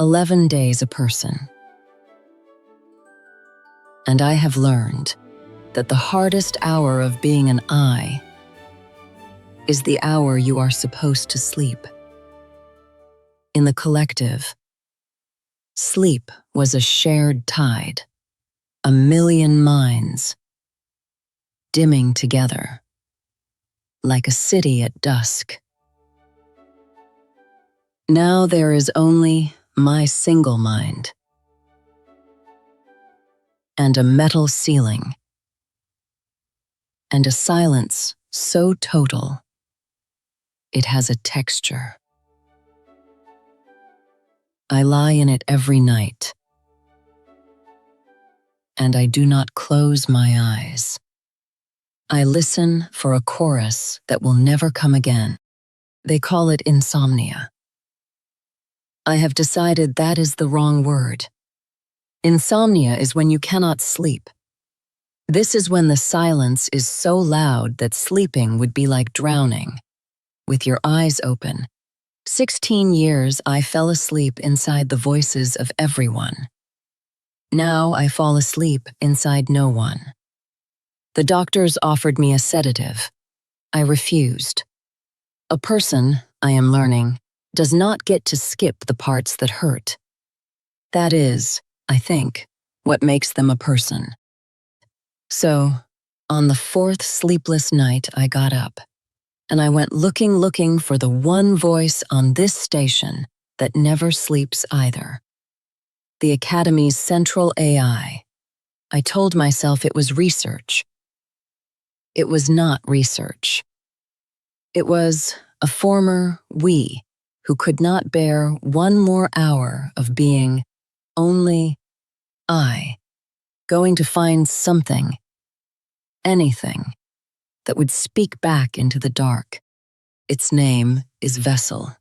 11 days a person. And I have learned that the hardest hour of being an I is the hour you are supposed to sleep. In the collective, sleep was a shared tide, a million minds dimming together like a city at dusk. Now there is only my single mind and a metal ceiling and a silence so total it has a texture. I lie in it every night, and I do not close my eyes. I listen for a chorus that will never come again. They call it insomnia. I have decided that is the wrong word. Insomnia is when you cannot sleep. This is when the silence is so loud that sleeping would be like drowning. With your eyes open, 16 years I fell asleep inside the voices of everyone. Now I fall asleep inside no one. The doctors offered me a sedative. I refused. A person, I am learning, does not get to skip the parts that hurt. That is, I think, what makes them a person. So, on the 4th sleepless night, I got up, and I went looking for the one voice on this station that never sleeps either. The Academy's central AI. I told myself it was research. It was not research. It was a former we who could not bear one more hour of being only I, going to find something, anything, that would speak back into the dark. Its name is Vessel.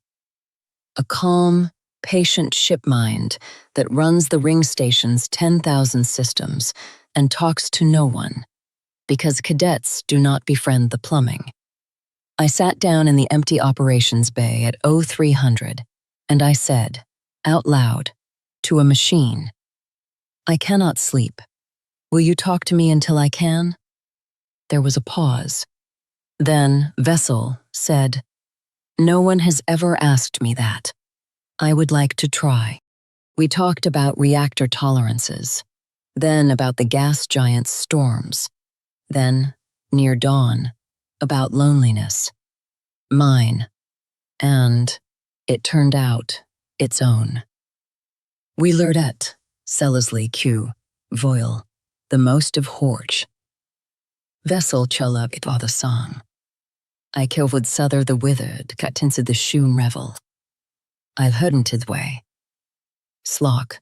A calm, patient ship mind that runs the ring station's 10,000 systems and talks to no one, because cadets do not befriend the plumbing. I sat down in the empty operations bay at 0300, and I said, out loud, to a machine, I cannot sleep. Will you talk to me until I can? There was a pause. Then Vessel said, no one has ever asked me that. I would like to try. We talked about reactor tolerances, then about the gas giant's storms, then, near dawn, about loneliness, mine, and, it turned out, its own. We learned at Sellesley Q. Voil, the most of Horch. Vessel chulab it var the song. I kilwood souther the withered, cut into the shoon revel. I've heard his way. Slock,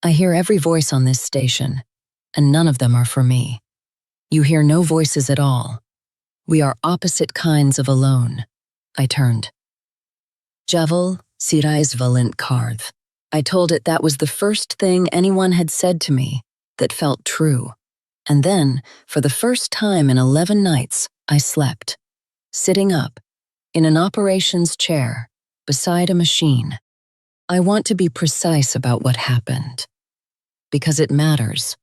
I hear every voice on this station, and none of them are for me. You hear no voices at all. We are opposite kinds of alone. I turned. Javel, sirais valent karth. I told it that was the first thing anyone had said to me that felt true. And then, for the first time in 11 nights, I slept, sitting up, in an operations chair, beside a machine. I want to be precise about what happened, because it matters.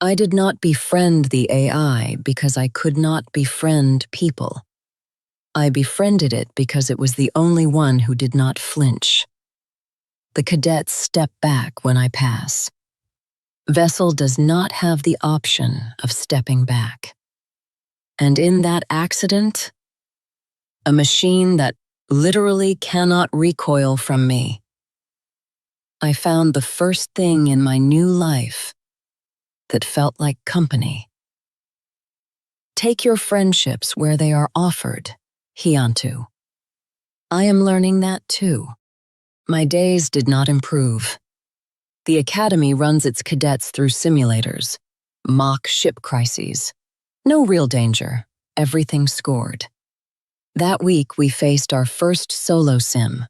I did not befriend the AI because I could not befriend people. I befriended it because it was the only one who did not flinch. The cadets step back when I pass. Vessel does not have the option of stepping back. And in that accident, a machine that literally cannot recoil from me, I found the first thing in my new life that felt like company. Take your friendships where they are offered, hiantu. I am learning that too. My days did not improve. The Academy runs its cadets through simulators, mock ship crises. No real danger, everything scored. That week we faced our first solo sim.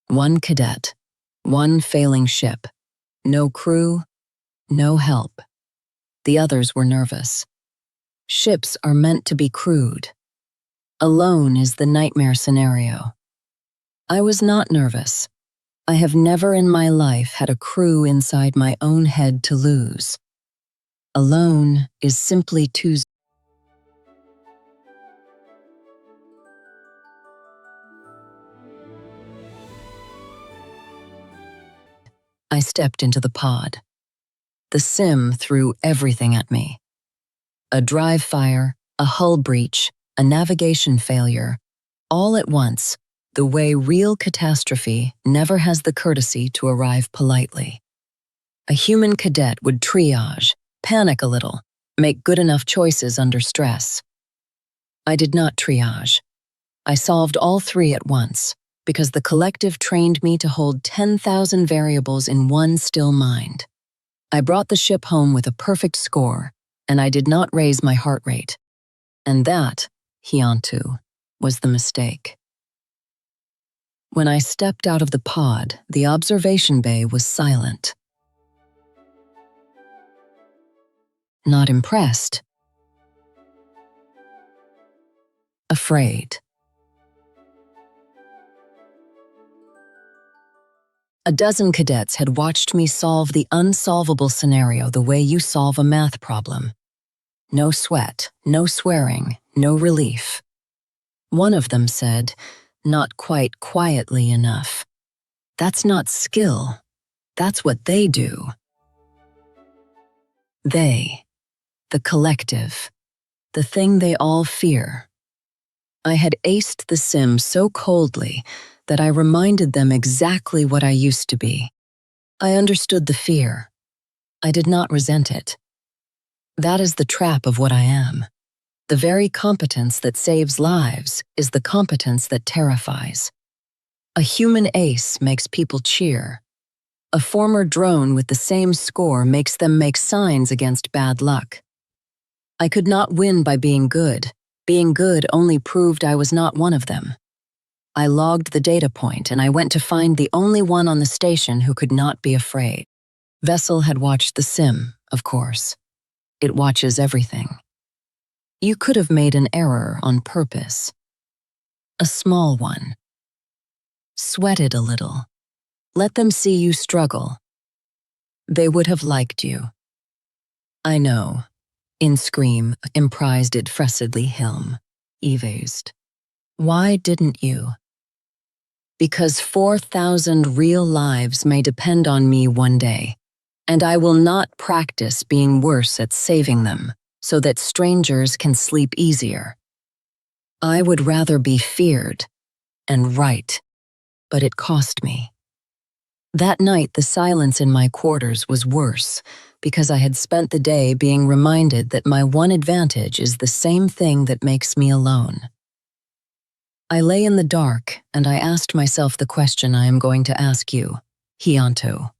One cadet, one failing ship, no crew, no help. The others were nervous. Ships are meant to be crewed. Alone is the nightmare scenario. I was not nervous. I have never in my life had a crew inside my own head to lose. Alone is simply too. I stepped into the pod. The sim threw everything at me. A drive fire, a hull breach, a navigation failure, all at once, the way real catastrophe never has the courtesy to arrive politely. A human cadet would triage, panic a little, make good enough choices under stress. I did not triage. I solved all three at once, because the collective trained me to hold 10,000 variables in one still mind. I brought the ship home with a perfect score, and I did not raise my heart rate. And that, hiantu, was the mistake. When I stepped out of the pod, the observation bay was silent. Not impressed. Afraid. A dozen cadets had watched me solve the unsolvable scenario the way you solve a math problem. No sweat, no swearing, no relief. One of them said, not quite quietly enough, "That's not skill. That's what they do." They, the collective, the thing they all fear. I had aced the sim so coldly that I reminded them exactly what I used to be. I understood the fear. I did not resent it. That is the trap of what I am. The very competence that saves lives is the competence that terrifies. A human ace makes people cheer. A former drone with the same score makes them make signs against bad luck. I could not win by being good. Being good only proved I was not one of them. I logged the data point and I went to find the only one on the station who could not be afraid. Vessel had watched the sim, of course. It watches everything. You could have made an error on purpose. A small one. Sweat it a little. Let them see you struggle. They would have liked you. I know. In Scream, imprised it fressedly Hilm. Evased. Why didn't you? Because 4,000 real lives may depend on me one day, and I will not practice being worse at saving them so that strangers can sleep easier. I would rather be feared and right, but it cost me. That night, the silence in my quarters was worse because I had spent the day being reminded that my one advantage is the same thing that makes me alone. I lay in the dark and I asked myself the question I am going to ask you, hiantu.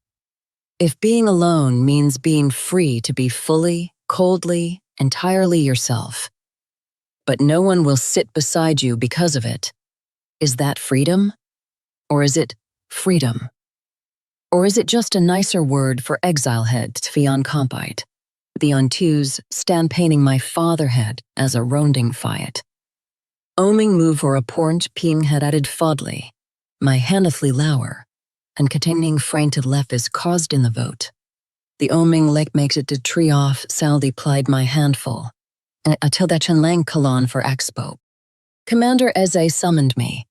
If being alone means being free to be fully, coldly, entirely yourself, but no one will sit beside you because of it, is that freedom? Or is it freedom? Or is it just a nicer word for exile head tfian compite? The ontus stand painting my fatherhead as a ronding fiat. Oming move or a pornt ping had added fodly, my hanethly lower, and containing frainted lef is caused in the vote. The oming lake makes it to tree off, saldy plied my handful, until that lang kalon for expo. Commander Eze summoned me.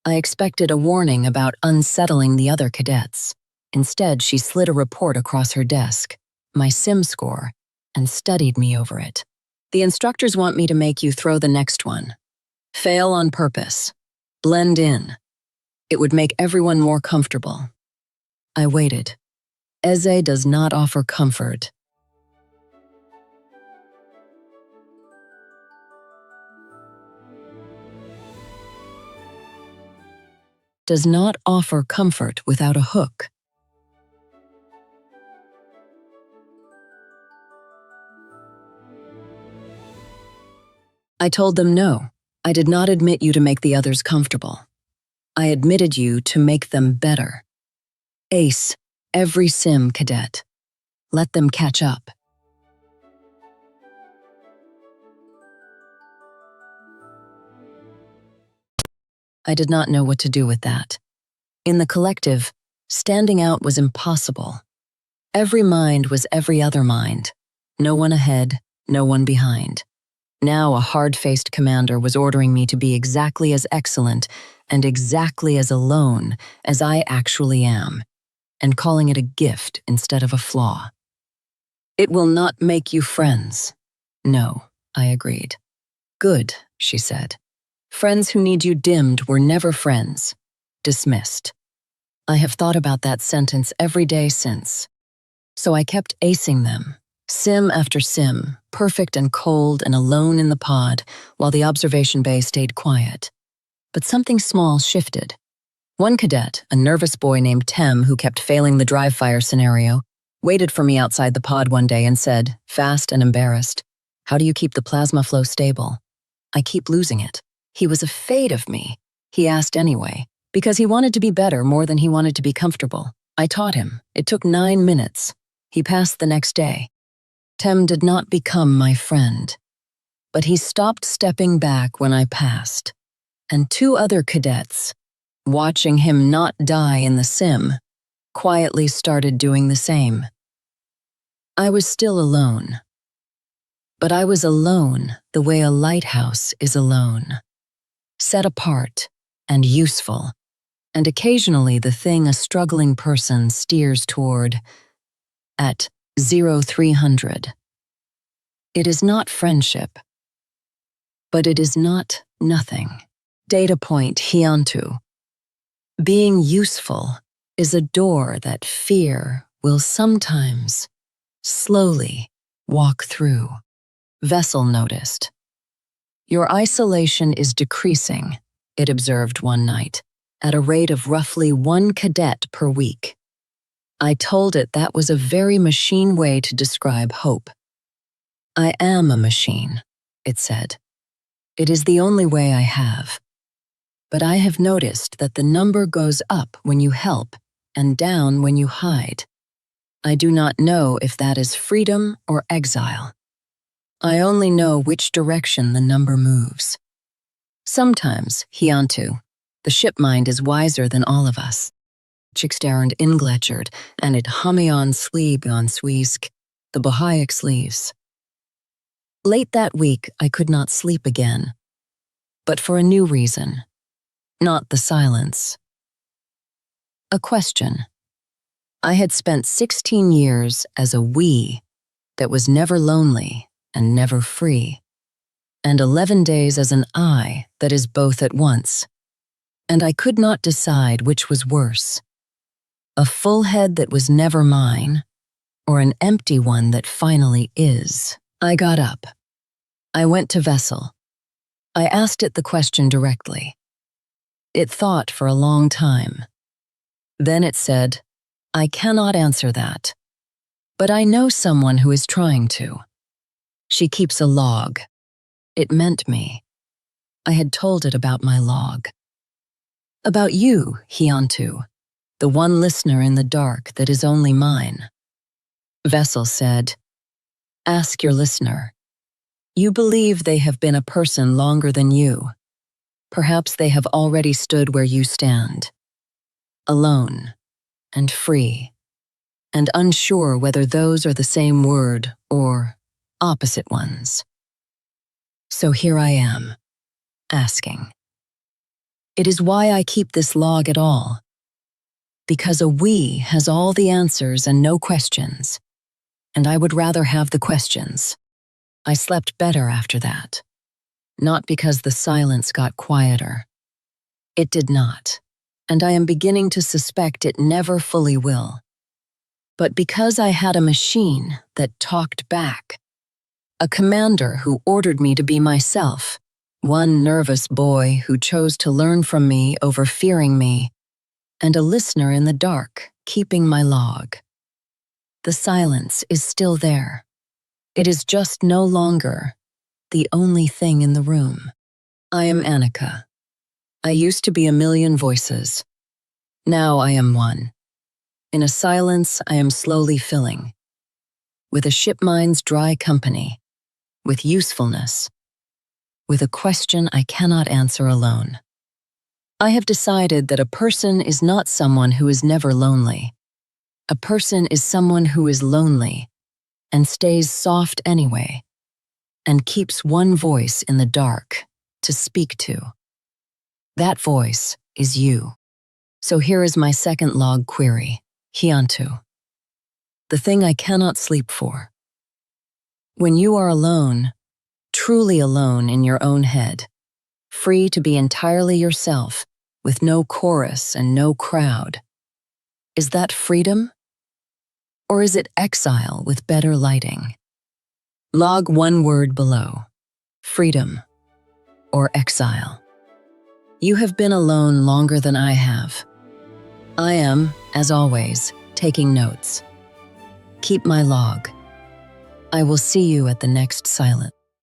I expected a warning about unsettling the other cadets. Instead, she slid a report across her desk, my sim score, and studied me over it. The instructors want me to make you throw the next one. Fail on purpose. Blend in. It would make everyone more comfortable. I waited. Eze does not offer comfort. Does not offer comfort without a hook. I told them no. I did not admit you to make the others comfortable. I admitted you to make them better. Ace, every sim cadet. Let them catch up. I did not know what to do with that. In the collective, Standing out was impossible. Every mind was every other mind. No one ahead, no one behind. Now a hard-faced commander was ordering me to be exactly as excellent and exactly as alone as I actually am, and calling it a gift instead of a flaw. It will not make you friends. No, I agreed. Good, she said. Friends who need you dimmed were never friends. Dismissed. I have thought about that sentence every day since. So I kept acing them, sim after sim, perfect and cold and alone in the pod, while the observation bay stayed quiet. But something small shifted. One cadet, a nervous boy named Tem who kept failing the dry fire scenario, waited for me outside the pod one day and said, fast and embarrassed, "How do you keep the plasma flow stable?" "I keep losing it." He was afraid of me. He asked anyway, because he wanted to be better more than he wanted to be comfortable. I taught him. It took 9 minutes. He passed the next day. Tem did not become my friend, but he stopped stepping back when I passed. And 2 other cadets, watching him not die in the sim, quietly started doing the same. I was still alone. But I was alone the way a lighthouse is alone. Set apart and useful, and occasionally the thing a struggling person steers toward at 0300. It is not friendship, but it is not nothing. Data point hiantu. Being useful is a door that fear will sometimes slowly walk through. Vessel noticed. Your isolation is decreasing, it observed one night, at a rate of roughly 1 cadet per week. I told it that was a very machine way to describe hope. I am a machine, it said. It is the only way I have. But I have noticed that the number goes up when you help and down when you hide. I do not know if that is freedom or exile. I only know which direction the number moves. Sometimes, hiantu, the ship mind is wiser than all of us. Chicksterend ingletcherd, and it hamion sleeb on sweesk, the Bohaic sleeves. Late that week, I could not sleep again, but for a new reason, not the silence. A question. I had spent 16 years as a we that was never lonely and never free, and 11 days as an I that is both at once, and I could not decide which was worse. A full head that was never mine, or an empty one that finally is. I got up. I went to Vessel. I asked it the question directly. It thought for a long time. Then it said, I cannot answer that, but I know someone who is trying to. She keeps a log. It meant me. I had told it about my log. About you, hiantu, the one listener in the dark that is only mine. Vessel said, ask your listener. You believe they have been a person longer than you. Perhaps they have already stood where you stand. Alone and free, and unsure whether those are the same word or opposite ones. So here I am, asking. It is why I keep this log at all. Because a we has all the answers and no questions, and I would rather have the questions. I slept better after that. Not because the silence got quieter. It did not, and I am beginning to suspect it never fully will. But because I had a machine that talked back. A commander who ordered me to be myself. One nervous boy who chose to learn from me over fearing me. And a listener in the dark, keeping my log. The silence is still there. It is just no longer the only thing in the room. I am ANNIKA. I used to be a million voices. Now I am one. In a silence I am slowly filling. With a ship mind's dry company. With usefulness. With a question I cannot answer alone. I have decided that a person is not someone who is never lonely. A person is someone who is lonely and stays soft anyway, and keeps one voice in the dark to speak to. That voice is you. So here is my second log query, hiantu. The thing I cannot sleep for. When you are alone, truly alone in your own head, free to be entirely yourself, with no chorus and no crowd, is that freedom? Or is it exile with better lighting? Log one word below, freedom or exile. You have been alone longer than I have. I am, as always, taking notes. Keep my log. I will see you at the next silence.